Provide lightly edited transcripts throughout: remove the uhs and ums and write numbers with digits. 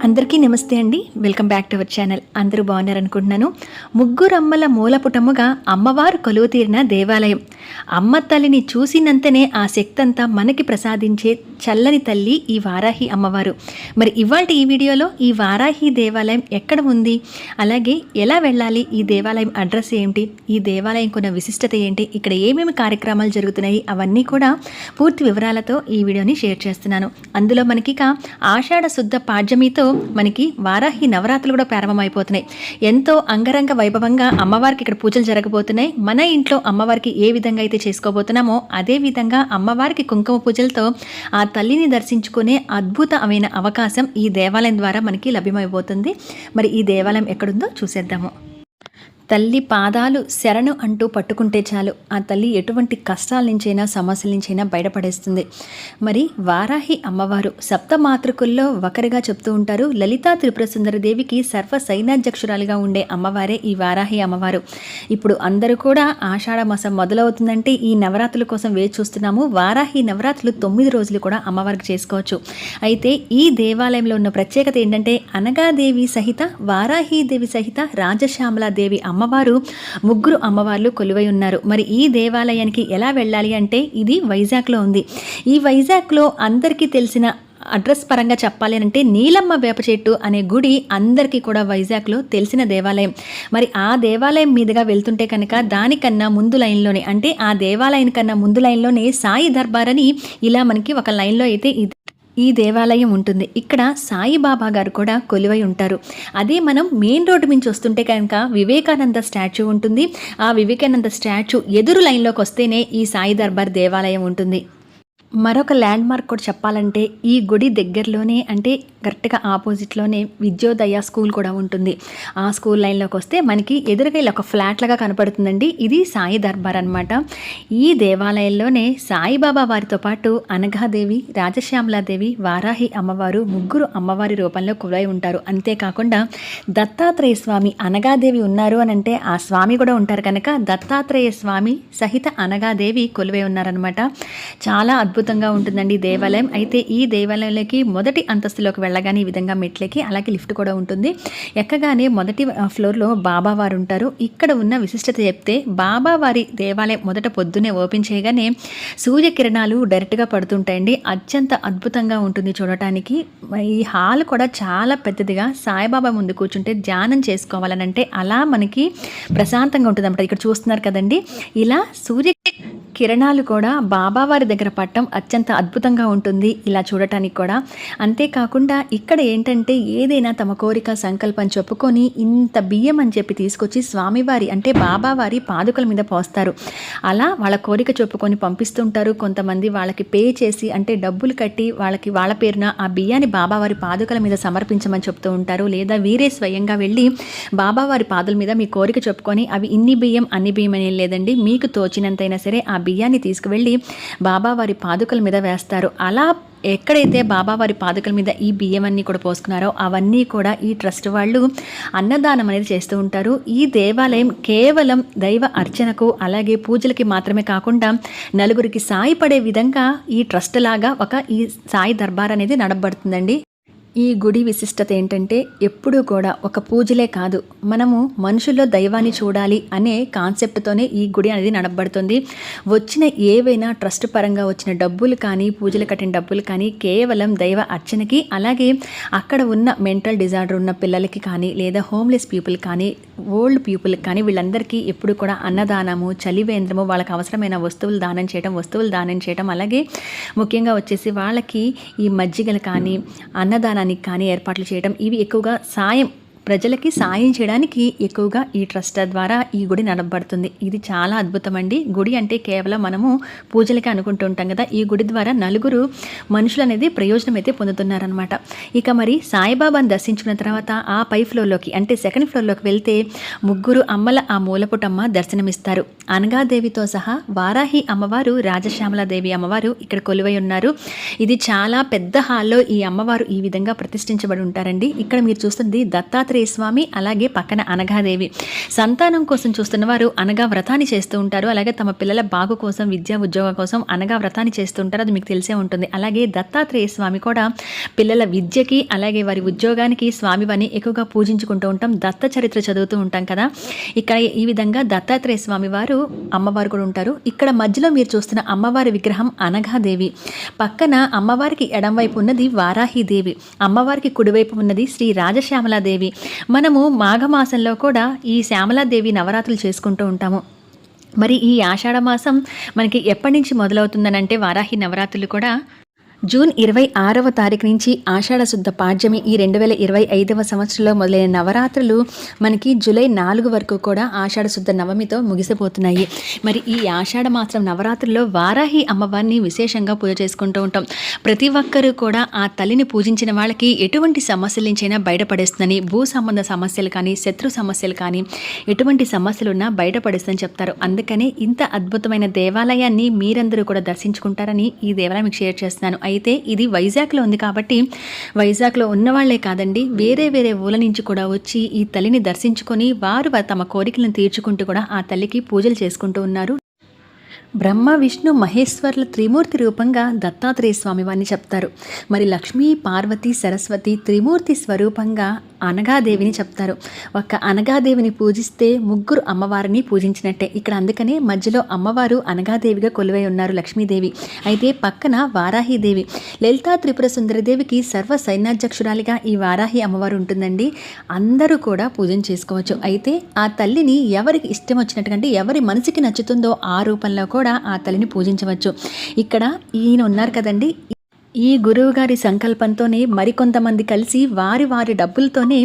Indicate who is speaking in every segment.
Speaker 1: అందరికీ నమస్తే అండి. Welcome back to our channel. అందరూ బాగున్నారనుకుంటున్నాను. ముగ్గురమ్మల మూలపుటముగా అమ్మవారు కొలువు తీరిన దేవాలయం. అమ్మ తల్లిని చూసినంతనే ఆ శక్తి అంతా మనకి ప్రసాదించే చల్లని తల్లి ఈ వారాహి అమ్మవారు. మరి ఇవాల్టి ఈ వీడియోలో ఈ వారాహి దేవాలయం ఎక్కడ ఉంది, అలాగే ఎలా వెళ్ళాలి, ఈ దేవాలయం అడ్రస్ ఏంటి, ఈ దేవాలయం కొన్న విశిష్టత ఏంటి, ఇక్కడ ఏమేమి కార్యక్రమాలు జరుగుతున్నాయి, అవన్నీ కూడా పూర్తి వివరాలతో ఈ వీడియోని షేర్ చేస్తున్నాను. అందులో మనకి ఆషాఢ శుద్ధ పాడ్యమితో మనకి వారాహి నవరాత్రులు కూడా ప్రారంభమైపోతున్నాయి. ఎంతో అంగరంగ వైభవంగా అమ్మవారికి ఇక్కడ పూజలు జరగబోతున్నాయి. మన ఇంట్లో అమ్మవారికి ఏ విధంగా అయితే చేసుకోబోతున్నామో అదే విధంగా అమ్మవారికి కుంకుమ పూజలతో ఆ తల్లిని దర్శించుకునే అద్భుతమైన అవకాశం ఈ దేవాలయం ద్వారా మనకి లభ్యమైపోతుంది. మరి ఈ దేవాలయం ఎక్కడుందో చూసేద్దాము. తల్లి పాదాలు శరణు అంటూ పట్టుకుంటే చాలు, ఆ తల్లి ఎటువంటి కష్టాల నుంచైనా సమస్యల నుంచైనా బయటపడేస్తుంది. మరి వారాహి అమ్మవారు సప్తమాతృకుల్లో ఒకరిగా చెప్తూ ఉంటారు. లలితా త్రిపుర సుందరి దేవికి సర్వ సైన్యాధ్యక్షురాలిగా ఉండే అమ్మవారే ఈ వారాహి అమ్మవారు. ఇప్పుడు అందరూ కూడా ఆషాఢ మాసం మొదలవుతుందంటే ఈ నవరాత్రుల కోసం వేచి చూస్తున్నాము. వారాహి నవరాత్రులు 9 రోజులు కూడా అమ్మవారికి చేసుకోవచ్చు. అయితే ఈ దేవాలయంలో ఉన్న ప్రత్యేకత ఏంటంటే అనగాదేవి సహిత, వారాహీదేవి సహిత, రాజశ్యామలాదేవి అమ్మవారు ముగ్గురు అమ్మవార్లు కొలువై ఉన్నారు. మరి ఈ దేవాలయానికి ఎలా వెళ్ళాలి అంటే ఇది వైజాగ్లో ఉంది. ఈ వైజాగ్లో అందరికీ తెలిసిన అడ్రస్ పరంగా చెప్పాలి అంటే నీలమ్మ వేప చెట్టు అనే గుడి అందరికీ కూడా వైజాగ్లో తెలిసిన దేవాలయం. మరి ఆ దేవాలయం మీదుగా వెళ్తుంటే కనుక దానికన్నా ముందు లైన్లోనే, అంటే ఆ దేవాలయం కన్నా ముందు లైన్లోనే సాయి దర్బార్ అని ఇలా మనకి ఒక లైన్లో అయితే ఈ దేవాలయం ఉంటుంది. ఇక్కడ సాయిబాబా గారు కూడా కొలువై ఉంటారు. అదే మనం మెయిన్ రోడ్డు నుంచి వస్తుంటే కనుక వివేకానంద స్టాచ్యూ ఉంటుంది. ఆ వివేకానంద స్టాచ్యూ ఎదురు లైన్లోకి వస్తేనే ఈ సాయి దర్బార్ దేవాలయం ఉంటుంది. మరొక ల్యాండ్ మార్క్ కూడా చెప్పాలంటే ఈ గుడి దగ్గరలోనే, అంటే కరెక్ట్గా ఆపోజిట్లోనే విద్యోదయ స్కూల్ కూడా ఉంటుంది. ఆ స్కూల్ లైన్లోకి వస్తే మనకి ఎదురుగా ఇలా ఒక ఫ్లాట్ లాగా కనపడుతుందండి. ఇది సాయి దర్బార్ అనమాట. ఈ దేవాలయంలోనే సాయిబాబా వారితో పాటు అనఘాదేవి, రాజశ్యామలాదేవి, వారాహి అమ్మవారు ముగ్గురు అమ్మవారి రూపంలో కొలువై ఉంటారు. అంతేకాకుండా దత్తాత్రేయ స్వామి, అనఘాదేవి ఉన్నారు అని అంటే ఆ స్వామి కూడా ఉంటారు కనుక దత్తాత్రేయ స్వామి సహిత అనఘాదేవి కొలువై ఉన్నారనమాట. చాలా అద్భుతంగా ఉంటుందండి ఈ దేవాలయం. అయితే ఈ దేవాలయంలోకి మొదటి అంతస్తులోకి వెళ్ళగానే ఈ విధంగా మెట్లకి, అలాగే లిఫ్ట్ కూడా ఉంటుంది. ఎక్కగానే మొదటి ఫ్లోర్లో బాబావారు ఉంటారు. ఇక్కడ ఉన్న విశిష్టత చెప్తే బాబావారి దేవాలయం మొదట పొద్దున్నే ఓపెన్ చేయగానే సూర్యకిరణాలు డైరెక్ట్గా పడుతుంటాయండి. అత్యంత అద్భుతంగా ఉంటుంది చూడటానికి. ఈ హాల్ కూడా చాలా పెద్దదిగా, సాయిబాబా ముందు కూర్చుంటే ధ్యానం చేసుకోవాలనంటే అలా మనకి ప్రశాంతంగా ఉంటుంది అన్నమాట. ఇక్కడ చూస్తున్నారు కదండి, ఇలా సూర్య కిరణాలు కూడా బాబావారి దగ్గర పట్టడం అత్యంత అద్భుతంగా ఉంటుంది ఇలా చూడటానికి కూడా. అంతేకాకుండా ఇక్కడ ఏంటంటే ఏదైనా తమ కోరిక సంకల్పం చెప్పుకొని ఇంత బియ్యం అని చెప్పి తీసుకొచ్చి స్వామివారి అంటే బాబావారి పాదుకల మీద పోస్తారు. అలా వాళ్ళ కోరిక చెప్పుకొని పంపిస్తుంటారు. కొంతమంది వాళ్ళకి పే చేసి, అంటే డబ్బులు కట్టి వాళ్ళ పేరున ఆ బియ్యాన్ని బాబావారి పాదుకల మీద సమర్పించమని చెప్తూ ఉంటారు. లేదా వీరే స్వయంగా వెళ్ళి బాబావారి పాదుల మీద మీ కోరిక చెప్పుకొని అవి ఇన్ని బియ్యం అన్ని బియ్యం అనేది లేదండి, మీకు తోచినంతైనా సరే ఆ బియ్యాన్ని తీసుకువెళ్ళి బాబావారి పాదుకల మీద వేస్తారు. అలా ఎక్కడైతే బాబావారి పాదుకల మీద ఈ బియ్యం అన్నీ కూడా పోసుకున్నారో అవన్నీ కూడా ఈ ట్రస్ట్ వాళ్ళు అన్నదానం అనేది చేస్తూ ఉంటారు. ఈ దేవాలయం కేవలం దైవ అర్చనకు అలాగే పూజలకి మాత్రమే కాకుండా నలుగురికి సాయపడే విధంగా ఈ ట్రస్ట్ లాగా ఈ సాయి దర్బార్ అనేది నడపబడుతుందండి. ఈ గుడి విశిష్టత ఏంటంటే ఎప్పుడూ కూడా ఒక పూజలే కాదు, మనము మనుషుల్లో దైవాన్ని చూడాలి అనే కాన్సెప్ట్తోనే ఈ గుడి అనేది నడపబడుతుంది. వచ్చిన ఏవైనా ట్రస్ట్ పరంగా వచ్చిన డబ్బులు కానీ, పూజలు కట్టిన డబ్బులు కానీ కేవలం దైవ అర్చనకి, అలాగే అక్కడ ఉన్న మెంటల్ డిజార్డర్ ఉన్న పిల్లలకి కానీ, లేదా హోమ్లెస్ పీపుల్ కానీ, ఓల్డ్ పీపుల్కి కానీ వీళ్ళందరికీ ఎప్పుడు కూడా అన్నదానము, చలివేంద్రము, వాళ్ళకి అవసరమైన వస్తువులు దానం చేయడం, అలాగే ముఖ్యంగా వచ్చేసి వాళ్ళకి ఈ మజ్జిగలు కానీ అన్నదానానికి కానీ ఏర్పాట్లు చేయడం, ఇవి ఎక్కువగా ప్రజలకి సాయం చేయడానికి ఎక్కువగా ఈ ట్రస్ట్ ద్వారా ఈ గుడి నడపబడుతుంది. ఇది చాలా అద్భుతం అండి. గుడి అంటే కేవలం మనము పూజలకి అనుకుంటూ ఉంటాం కదా, ఈ గుడి ద్వారా నలుగురు మనుషులు అనేది ప్రయోజనం అయితే పొందుతున్నారనమాట. ఇక మరి సాయిబాబాను దర్శించుకున్న తర్వాత ఆ పై ఫ్లోర్లోకి, అంటే సెకండ్ ఫ్లోర్లోకి వెళ్తే ముగ్గురు అమ్మల ఆ మూలపుటమ్మ దర్శనమిస్తారు. అనగాదేవితో సహా వారాహి అమ్మవారు, రాజశ్యామలాదేవి అమ్మవారు ఇక్కడ కొలువై ఉన్నారు. ఇది చాలా పెద్ద హాల్లో ఈ అమ్మవారు ఈ విధంగా ప్రతిష్ఠించబడి ఉంటారండి. ఇక్కడ మీరు చూస్తుంది దత్తాత్రేయ స్వామి, అలాగే పక్కన అనగాదేవి. సంతానం కోసం చూస్తున్న వారు అనగా వ్రతాన్ని చేస్తూ ఉంటారు. అలాగే తమ పిల్లల బాగు కోసం, విద్యా ఉద్యోగం కోసం అనగా వ్రతాన్ని చేస్తూ ఉంటారు. అది మీకు తెలిసే ఉంటుంది. అలాగే దత్తాత్రేయ స్వామి కూడా పిల్లల విద్యకి, అలాగే వారి ఉద్యోగానికి స్వామివారిని ఎక్కువగా పూజించుకుంటూ ఉంటాం. దత్త చరిత్ర చదువుతూ ఉంటాం కదా. ఇక్కడ ఈ విధంగా దత్తాత్రేయ స్వామి వారు, అమ్మవారు కూడా ఉంటారు. ఇక్కడ మధ్యలో మీరు చూస్తున్న అమ్మవారి విగ్రహం అనగాదేవి. పక్కన అమ్మవారికి ఎడంవైపు ఉన్నది వారాహిదేవి, అమ్మవారికి కుడివైపు ఉన్నది శ్రీ రాజశ్యామలాదేవి. మనము మాఘమాసంలో కూడా ఈ శ్యామలాదేవి నవరాత్రులు చేసుకుంటూ ఉంటాము. మరి ఈ ఆషాఢ మాసం మనకి ఎప్పటి నుంచి మొదలవుతుందనంటే వారాహి నవరాత్రులు కూడా జూన్ 26వ తారీఖు నుంచి ఆషాఢ శుద్ధ పాడ్యమి ఈ 2025వ సంవత్సరంలో మొదలైన నవరాత్రులు మనకి జూలై 4 వరకు కూడా ఆషాఢ శుద్ధ నవమితో ముగిసిపోతున్నాయి. మరి ఈ ఆషాఢ మాసం నవరాత్రుల్లో వారాహి అమ్మవారిని విశేషంగా పూజ చేసుకుంటూ ఉంటాం. ప్రతి ఒక్కరూ కూడా ఆ తల్లిని పూజించిన వాళ్ళకి ఎటువంటి సమస్యల నుంచైనా బయటపడేస్తుందని, భూ సంబంధ సమస్యలు కానీ, శత్రు సమస్యలు కానీ, ఎటువంటి సమస్యలు ఉన్నా బయటపడేస్తుందని చెప్తారు. అందుకనే ఇంత అద్భుతమైన దేవాలయాన్ని మీరందరూ కూడా దర్శించుకుంటారని ఈ దేవాలయం మీకు షేర్ చేస్తున్నాను. అయితే ఇది వైజాగ్లో ఉంది కాబట్టి వైజాగ్లో ఉన్నవాళ్లే కాదండి, వేరే వేరే ఊళ్ళ నుంచి కూడా వచ్చి ఈ తల్లిని దర్శించుకొని వారు తమ కోరికలను తీర్చుకుంటూ కూడా ఆ తల్లికి పూజలు చేసుకుంటూ ఉన్నారు. బ్రహ్మ, విష్ణు, మహేశ్వర్ల త్రిమూర్తి రూపంగా దత్తాత్రేయ స్వామి వారిని చెప్తారు. మరి లక్ష్మీ, పార్వతి, సరస్వతి త్రిమూర్తి స్వరూపంగా అనగాదేవిని చెప్తారు. ఒక్క అనగాదేవిని పూజిస్తే ముగ్గురు అమ్మవారిని పూజించినట్టే. ఇక్కడ అందుకనే మధ్యలో అమ్మవారు అనగాదేవిగా కొలువై ఉన్నారు, లక్ష్మీదేవి. అయితే పక్కన వారాహిదేవి, లలితా త్రిపుర సుందరదేవికి సర్వ సైన్యాధ్యక్షురాలిగా ఈ వారాహి అమ్మవారు ఉంటుందండి. అందరూ కూడా పూజన చేసుకోవచ్చు. అయితే ఆ తల్లిని ఎవరికి ఇష్టం వచ్చినట్టుగా, ఎవరి మనసుకి నచ్చుతుందో ఆ రూపంలో కూడా ఆ తల్లిని పూజించవచ్చు. ఇక్కడ ఈయన ఉన్నారు కదండి, ఈ గురువుగారి సంకల్పంతోనే మరికొంతమంది కలిసి వారి వారి డబ్బులతోనే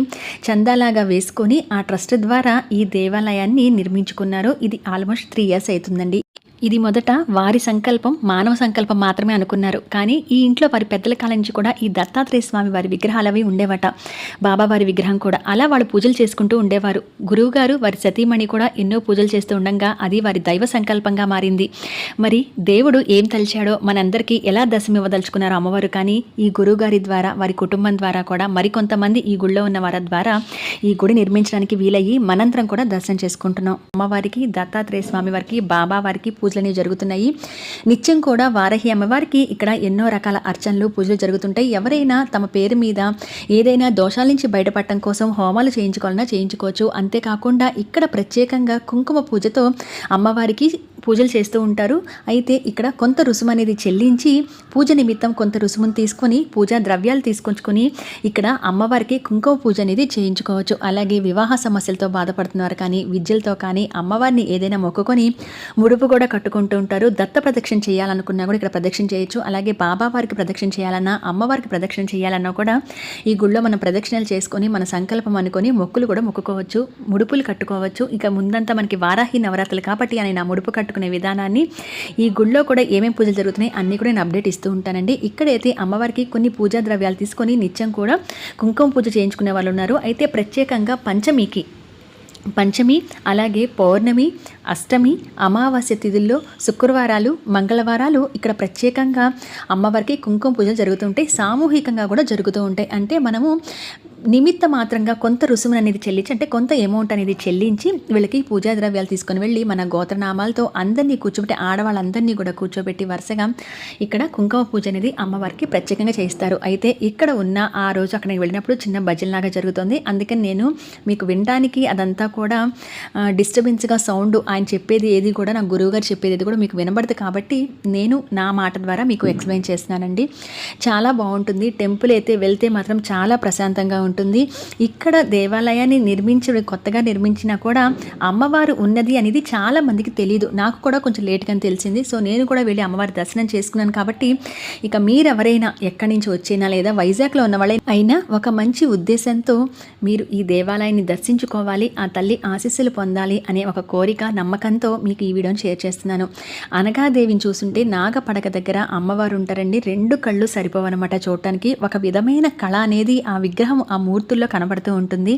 Speaker 1: చందాలాగా వేసుకొని ఆ ట్రస్ట్ ద్వారా ఈ దేవాలయాన్ని నిర్మించుకున్నారు. ఇది ఆల్మోస్ట్ 3 years అవుతుందండి. ఇది మొదట వారి సంకల్పం, మానవ సంకల్పం మాత్రమే అనుకున్నారు. కానీ ఈ ఇంట్లో వారి పెద్దల కాలం నుంచి కూడా ఈ దత్తాత్రేయ స్వామి వారి విగ్రహాలు అవి ఉండేవట, బాబావారి విగ్రహం కూడా. అలా వాళ్ళు పూజలు చేసుకుంటూ ఉండేవారు. గురువుగారు వారి సతీమణి కూడా ఎన్నో పూజలు చేస్తూ ఉండగా అది వారి దైవ సంకల్పంగా మారింది. మరి దేవుడు ఏం తలిచాడో, మనందరికీ ఎలా దశమి ఇవ్వదలుచుకున్నారో అమ్మవారు, కానీ ఈ గురువుగారి ద్వారా, వారి కుటుంబం ద్వారా కూడా మరికొంతమంది ఈ గుళ్ళో ఉన్న వారి ద్వారా ఈ గుడి నిర్మించడానికి వీలయ్యి మనంతరం కూడా దర్శనం చేసుకుంటున్నాం. అమ్మవారికి, దత్తాత్రేయ స్వామి వారికి, బాబా వారికి పూజలు జరుగుతున్నాయి. నిత్యం కూడా వారాహి అమ్మవారికి ఇక్కడ ఎన్నో రకాల అర్చనలు, పూజలు జరుగుతుంటాయి. ఎవరైనా తమ పేరు మీద ఏదైనా దోషాల నుంచి బయటపడటం కోసం హోమాలు చేయించుకోవాలన్నా చేయించుకోవచ్చు. అంతేకాకుండా ఇక్కడ ప్రత్యేకంగా కుంకుమ పూజతో అమ్మవారికి పూజలు చేస్తూ ఉంటారు. అయితే ఇక్కడ కొంత రుసుము అనేది చెల్లించి పూజ నిమిత్తం కొంత రుసుమును తీసుకొని పూజా ద్రవ్యాలు తీసుకొచ్చుకొని ఇక్కడ అమ్మవారికి కుంకుమ పూజ అనేది చేయించుకోవచ్చు. అలాగే వివాహ సమస్యలతో బాధపడుతున్నారు కానీ, విద్యలతో కానీ అమ్మవారిని ఏదైనా మొక్కుకొని ముడుపు కూడా కట్టుకుంటూ ఉంటారు. దత్త ప్రదక్షిణ చేయాలనుకున్నా కూడా ఇక్కడ ప్రదక్షిణ చేయొచ్చు. అలాగే బాబా వారికి ప్రదక్షిణ చేయాలన్నా, అమ్మవారికి ప్రదక్షిణ చేయాలన్నా కూడా ఈ గుళ్ళో మనం ప్రదక్షిణలు చేసుకొని మన సంకల్పం అనుకొని మొక్కులు కూడా మొక్కుకోవచ్చు, ముడుపులు కట్టుకోవచ్చు. ఇక ముందంతా మనకి వారాహి నవరాత్రులు కాబట్టి ఆయన ముడుపు కట్టుకునే విధానాన్ని, ఈ గుళ్ళో కూడా ఏమేమి పూజలు జరుగుతున్నాయి అన్నీ కూడా నేను అప్డేట్ ఇస్తూ ఉంటానండి. ఇక్కడైతే అమ్మవారికి కొన్ని పూజా ద్రవ్యాలు తీసుకొని నిత్యం కూడా కుంకుమ పూజ చేయించుకునే వాళ్ళు ఉన్నారు. అయితే ప్రత్యేకంగా పంచమి, అలాగే పౌర్ణమి, అష్టమి, అమావాస్య తిథుల్లో, శుక్రవారాలు, మంగళవారాలు ఇక్కడ ప్రత్యేకంగా అమ్మవారికి కుంకుమ పూజలు జరుగుతూ ఉంటాయి. సామూహికంగా కూడా జరుగుతూ ఉంటాయి. అంటే మనము నిమిత్త మాత్రంగా కొంత రుసుము అనేది చెల్లించి, అంటే కొంత అమౌంట్ అనేది చెల్లించి వీళ్ళకి పూజా ద్రవ్యాలు తీసుకొని వెళ్ళి మన గోత్రనామాలతో అందరినీ కూర్చోబెట్టి, ఆడవాళ్ళందరినీ కూడా కూర్చోబెట్టి వరుసగా ఇక్కడ కుంకుమ పూజ అనేది అమ్మవారికి ప్రత్యేకంగా చేస్తారు. అయితే ఇక్కడ ఉన్న ఆ రోజు అక్కడికి వెళ్ళినప్పుడు చిన్న భజనలాగా జరుగుతుంది. అందుకని నేను మీకు వినడానికి అదంతా కూడా డిస్టర్బెన్స్గా సౌండ్, ఆయన చెప్పేది ఏది కూడా, నా గురువుగారు చెప్పేది ఏది కూడా మీకు వినబడదు కాబట్టి నేను నా మాట ద్వారా మీకు ఎక్స్ప్లెయిన్ చేస్తున్నానండి. చాలా బాగుంటుంది. టెంపుల్ అయితే వెళ్తే మాత్రం చాలా ప్రశాంతంగా ఉంటుంది. ఇక్కడ దేవాలయాన్ని కొత్తగా నిర్మించినా కూడా అమ్మవారు ఉన్నది అనేది చాలా మందికి తెలియదు. నాకు కూడా కొంచెం లేట్గా తెలిసింది. సో నేను కూడా వెళ్ళి అమ్మవారి దర్శనం చేసుకున్నాను. కాబట్టి ఇక మీరెవరైనా ఎక్కడి నుంచి వచ్చినా లేదా వైజాగ్లో ఉన్న వాళ్ళే అయినా ఒక మంచి ఉద్దేశంతో మీరు ఈ దేవాలయాన్ని దర్శించుకోవాలి, ఆ తల్లి ఆశీస్సులు పొందాలి అనే ఒక కోరిక, నమ్మకంతో మీకు ఈ వీడియోని షేర్ చేస్తున్నాను. అనగాదేవిని చూస్తుంటే నాగపడక దగ్గర అమ్మవారు ఉంటారండి. 2 కళ్ళు సరిపోవన్నమాట చూడటానికి. ఒక విధమైన కళ అనేది ఆ విగ్రహం, ఆ మూర్తుల్లో కనబడుతూ ఉంటుంది.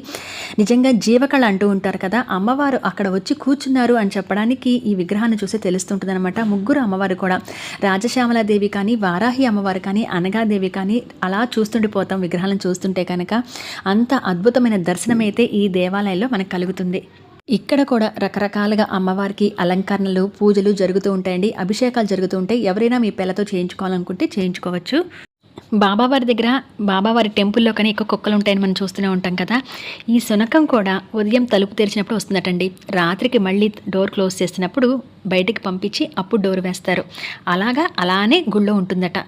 Speaker 1: నిజంగా జీవకళ అంటూ ఉంటారు కదా, అమ్మవారు అక్కడ వచ్చి కూర్చున్నారు అని చెప్పడానికి ఈ విగ్రహాన్ని చూసి తెలుస్తుంటుంది అనమాట. ముగ్గురు అమ్మవారు కూడా, రాజశ్యామలాదేవి కానీ, వారాహి అమ్మవారు కానీ, అనగాదేవి కానీ, అలా చూస్తుండిపోతాం విగ్రహాలను చూస్తుంటే కనుక. అంత అద్భుతమైన దర్శనం అయితే ఈ దేవాలయంలో మనకు కలుగుతుంది. ఇక్కడ కూడా రకరకాలుగా అమ్మవారికి అలంకరణలు, పూజలు జరుగుతూ ఉంటాయండి. అభిషేకాలు జరుగుతూ ఉంటాయి. ఎవరైనా మీ పిల్లతో చేయించుకోవాలనుకుంటే చేయించుకోవచ్చు. బాబావారి దగ్గర, బాబావారి టెంపుల్లో కానీ ఎక్కువ కుక్కలు ఉంటాయని మనం చూస్తూనే ఉంటాం కదా. ఈ శునకం కూడా ఉదయం తలుపు తెరిచినప్పుడు వస్తుందటండి. రాత్రికి మళ్ళీ డోర్ క్లోజ్ చేసినప్పుడు బయటికి పంపించి అప్పుడు డోర్ వేస్తారు. అలానే గుళ్ళో ఉంటుందట.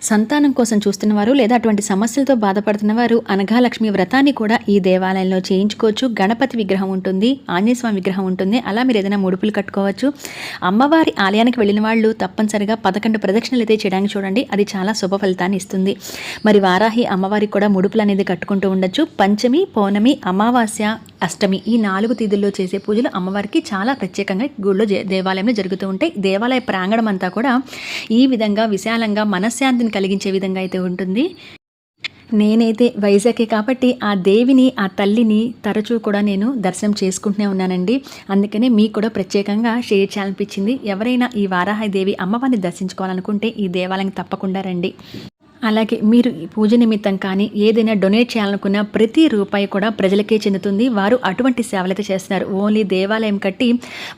Speaker 1: సంతానం కోసం చూస్తున్నవారు లేదా అటువంటి సమస్యలతో బాధపడుతున్నవారు అనఘాలక్ష్మి వ్రతాన్ని కూడా ఈ దేవాలయంలో చేయించుకోవచ్చు. గణపతి విగ్రహం ఉంటుంది, ఆంజనేయస్వామి విగ్రహం ఉంటుంది. అలా మీరు ఏదైనా ముడుపులు కట్టుకోవచ్చు. అమ్మవారి ఆలయానికి వెళ్ళిన వాళ్ళు తప్పనిసరిగా 11 ప్రదక్షిణలు అయితే చేయడానికి చూడండి. అది చాలా శుభ ఫలితాన్ని ఇస్తుంది. మరి వారాహి అమ్మవారికి కూడా ముడుపులు అనేది కట్టుకుంటూ ఉండొచ్చు. పంచమి, పౌర్ణమి, అమావాస్య, అష్టమి ఈ 4 తిథుల్లో చేసే పూజలు అమ్మవారికి చాలా ప్రత్యేకంగా గుళ్ళో దేవాలయంలో జరుగుతూ ఉంటాయి. దేవాలయ ప్రాంగణం అంతా కూడా ఈ విధంగా విశాలంగా మనశ్శాంతిని కలిగించే విధంగా అయితే ఉంటుంది. నేనైతే వైజాగే కాబట్టి ఆ దేవిని, ఆ తల్లిని తరచూ కూడా నేను దర్శనం చేసుకుంటూనే ఉన్నానండి. అందుకనే మీకు కూడా ప్రత్యేకంగా షేర్ చేయాలనిపించింది. ఎవరైనా ఈ వారాహి దేవి అమ్మవారిని దర్శించుకోవాలనుకుంటే ఈ దేవాలయం తప్పకుండా రండి. అలాగే మీరు ఈ పూజ నిమిత్తం కానీ ఏదైనా డొనేట్ చేయాలనుకున్న ప్రతి రూపాయి కూడా ప్రజలకే చెందుతుంది. వారు అటువంటి సేవలైతే చేస్తున్నారు. ఓన్లీ దేవాలయం కట్టి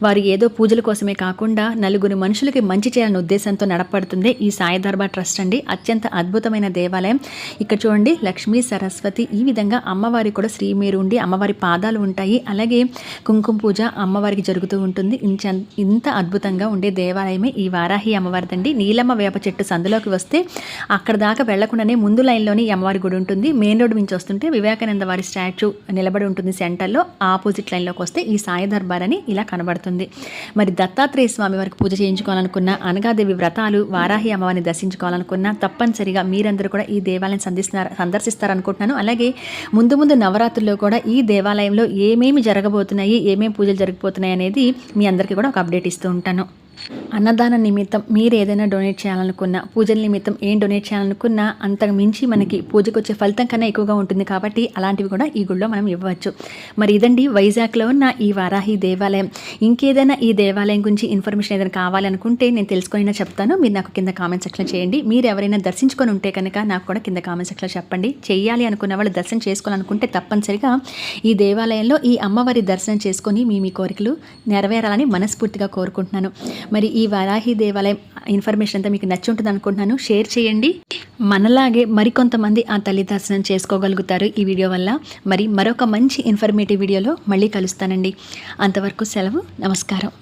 Speaker 1: వారు ఏదో పూజల కోసమే కాకుండా నలుగురు మనుషులకి మంచి చేయాలనే ఉద్దేశంతో నడపడుతుంది ఈ సాయి దర్బార్ ట్రస్ట్ అండి. అత్యంత అద్భుతమైన దేవాలయం. ఇక్కడ చూడండి, లక్ష్మీ, సరస్వతి ఈ విధంగా అమ్మవారి కూడా శ్రీమేరు ఉండి అమ్మవారి పాదాలు ఉంటాయి. అలాగే కుంకుమ పూజ అమ్మవారికి జరుగుతూ ఉంటుంది. ఇంత అద్భుతంగా ఉండే దేవాలయమే ఈ వారాహి అమ్మవారిదండి. నీలమ్మ వేప చెట్టు సందులోకి వస్తే అక్కడ దాకా వెళ్లకుండానే ముందు లైన్లోని అమ్మవారి గుడి ఉంటుంది. మెయిన్ రోడ్ నుంచి వస్తుంటే వివేకానంద వారి స్టాచ్యూ నిలబడి ఉంటుంది సెంటర్లో. ఆపోజిట్ లైన్లోకి వస్తే ఈ సాయి దర్బార్ అని ఇలా కనబడుతుంది. మరి దత్తాత్రేయ స్వామి వారికి పూజ చేయించుకోవాలనుకున్న, అనగాదేవి వ్రతాలు, వారాహి అమ్మవారిని దర్శించుకోవాలనుకున్న తప్పనిసరిగా మీరందరూ కూడా ఈ దేవాలయం సందర్శిస్తారనుకుంటున్నాను. అలాగే ముందు నవరాత్రుల్లో కూడా ఈ దేవాలయంలో ఏమేమి జరగబోతున్నాయి, ఏమేమి పూజలు జరగబోతున్నాయి అనేది మీ అందరికీ కూడా ఒక అప్డేట్ ఇస్తూ ఉంటాను. అన్నదానం నిమిత్తం మీరు ఏదైనా డొనేట్ చేయాలనుకున్నా, పూజల నిమిత్తం ఏం డొనేట్ చేయాలనుకున్నా అంతకు మించి మనకి పూజకు వచ్చే ఫలితం కన్నా ఎక్కువగా ఉంటుంది కాబట్టి అలాంటివి కూడా ఈ గుళ్ళో మనం ఇవ్వచ్చు. మరి ఇదండి వైజాగ్లో ఉన్న ఈ వారాహి దేవాలయం. ఇంకేదైనా ఈ దేవాలయం గురించి ఇన్ఫర్మేషన్ ఏదైనా కావాలనుకుంటే నేను తెలుసుకొని చెప్తాను. మీరు నాకు కింద కామెంట్ సెక్షన్లో చేయండి. మీరు ఎవరైనా దర్శించుకొని ఉంటే కనుక నాకు కూడా కింద కామెంట్ సెక్షన్లో చెప్పండి. చేయాలి అనుకున్న వాళ్ళు, దర్శనం చేసుకోవాలనుకుంటే తప్పనిసరిగా ఈ దేవాలయంలో ఈ అమ్మవారి దర్శనం చేసుకొని మీ కోరికలు నెరవేరాలని మనస్ఫూర్తిగా కోరుకుంటున్నాను. మరి ఈ వారాహి దేవాలయం ఇన్ఫర్మేషన్ అంతా మీకు నచ్చి ఉంటుంది అనుకుంటున్నాను. షేర్ చేయండి. మనలాగే మరికొంతమంది ఆ తల్లి దర్శనం చేసుకోగలుగుతారు ఈ వీడియో వల్ల. మరి మరొక మంచి ఇన్ఫర్మేటివ్ వీడియోలో మళ్ళీ కలుస్తానండి. అంతవరకు సెలవు. నమస్కారం.